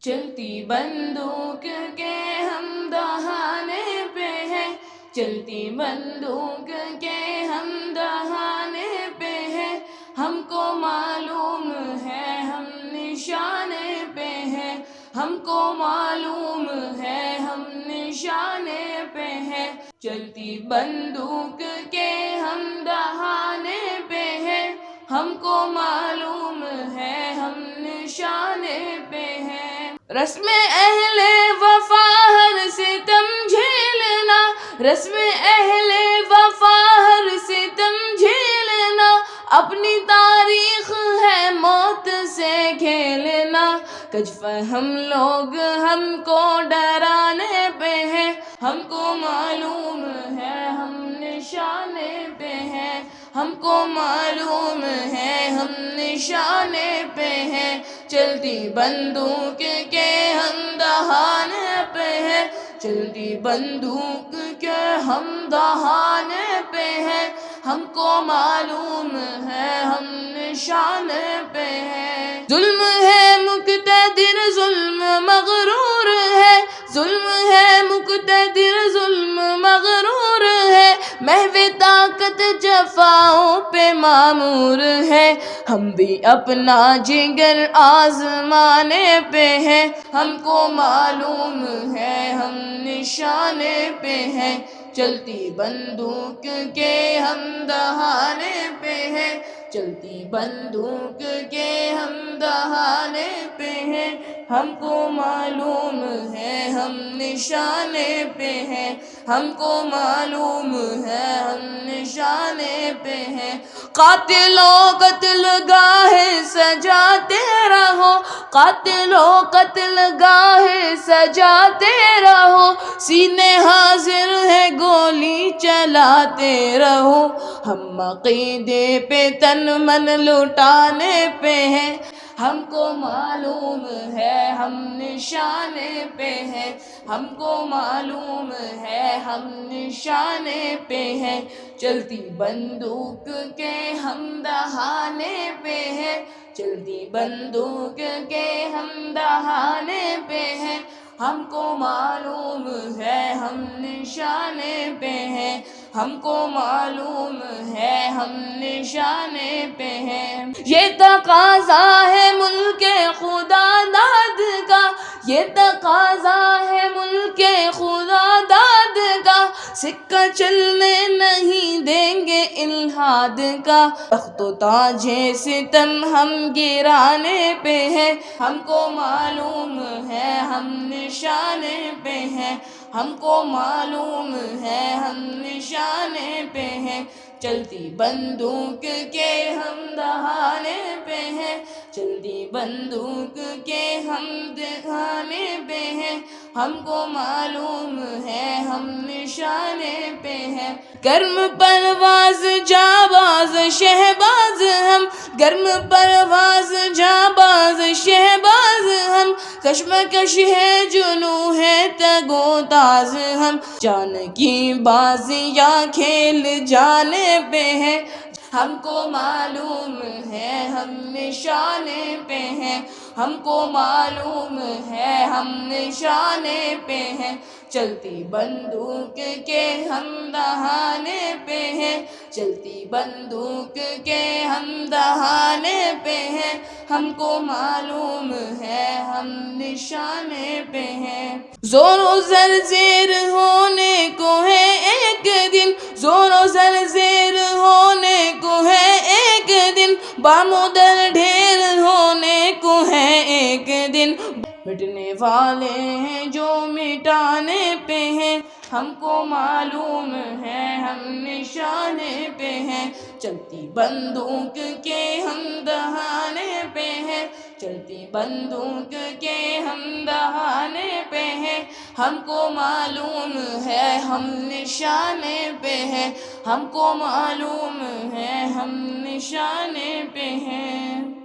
چلتی بندوق کے ہم دہانے پہ ہیں، چلتی بندوق کے ہم دہانے پہ ہیں، ہم کو معلوم ہے ہم نشانے پہ ہیں، ہم کو معلوم ہے ہم نشانے پہ ہیں، چلتی بندوق کے ہم دہانے پہ ہیں، ہم کو معلوم ہے ہم نشانے پہ ہیں۔ رسم اہل وفا ہر ستم جھیلنا، رسم اہل وفا ہر ستم جھیلنا، اپنی تاریخ ہے موت سے کھیلنا، کجف ہم لوگ ہم کو ڈرانے پہ ہیں، ہم کو معلوم ہے ہم نشانے پہ ہیں، ہم کو معلوم ہے ہم نشانے پہ ہیں، چلتی بندوق کے ہم دہانے پہ ہیں، چلتی بندوق کے ہم دہانے پہ ہیں، ہم کو معلوم ہے ہم نشانے پہ ہیں۔ ظلم ہے مقتدر ظلم مغرور ہے، ظلم ہے مقتدر ظلم مغرور ہے، محو طاقت جفاؤں پہ معمور ہے، ہم بھی اپنا جگر آزمانے پہ ہیں، ہم کو معلوم ہے ہم نشانے پہ ہیں، چلتی بندوق کے ہم دہانے پہ ہیں، چلتی بندوق کے ہم دہانے پہ ہیں، ہم کو معلوم ہے ہم نشانے پہ ہیں، ہم کو معلوم ہے ہم نشانے پہ ہیں، قاتلوں قتل گاہ سجاتے رہو، قاتلوں قتل گاہ سجاتے رہو، سینے حاضر ہے گولی چلاتے رہو، ہم عقیدے پہ تن من لٹانے پہ ہیں، ہم کو معلوم ہے ہم نشانے پہ ہیں، ہم کو معلوم ہے ہم نشانے پہ ہیں، چلتی بندوق کے ہم دہانے پہ ہیں، چلتی بندوق کے ہم دہانے پہ ہیں، ہم کو معلوم ہے ہم نشانے پہ ہیں، ہم کو معلوم ہے ہم نشانے پہ ہیں۔ یہ تقاضا ہے ملک خدا داد کا، یہ تقاضا ہے ملک خدا داد کا، سکہ چلنے نہیں دیں گے الحاد کا، تخت و تاج ستم ہم گرانے پہ ہیں، ہم کو معلوم ہے ہم نشانے پہ ہیں، ہم کو معلوم ہے ہم نشانے پہ ہیں، چلتی بندوق کے ہم دہانے پہ ہیں، چلتی بندوق کے ہم دہانے پہ ہیں، ہم کو معلوم ہے ہم نشانے پہ ہیں، گرم پرواز جانباز شہباز ہم، گرم پرواز جانباز شہباز ہم، کشمکش ہے جنوں ہے تگ و تاز ہم، جان کی بازیاں کھیل جانے پہ ہیں، ہم کو معلوم ہے ہم نشانے پہ ہیں، ہم کو معلوم ہے ہم نشانے پہ ہیں، چلتی بندوق کے ہم دہانے پہ ہیں، چلتی بندوق کے ہم دہانے پہ ہیں، ہم کو معلوم ہے ہم نشانے پہ ہیں۔ زور و زر زیر ہونے کو ہے ایک دن، زور و زر زیر ہونے کو ہے ایک دن، بام و در ڈھیر ہونے کو ہے ایک دن، مٹنے والے ہیں جو مٹانے پہ ہیں، ہم کو معلوم ہے ہم نشانے پہ ہیں، چلتی بندوق کے ہم دہانے پہ ہیں، چلتی بندوق کے ہم دہانے پہ ہیں، ہم کو معلوم ہے ہم نشانے پہ ہیں، ہم کو معلوم ہے ہم نشانے پہ ہیں۔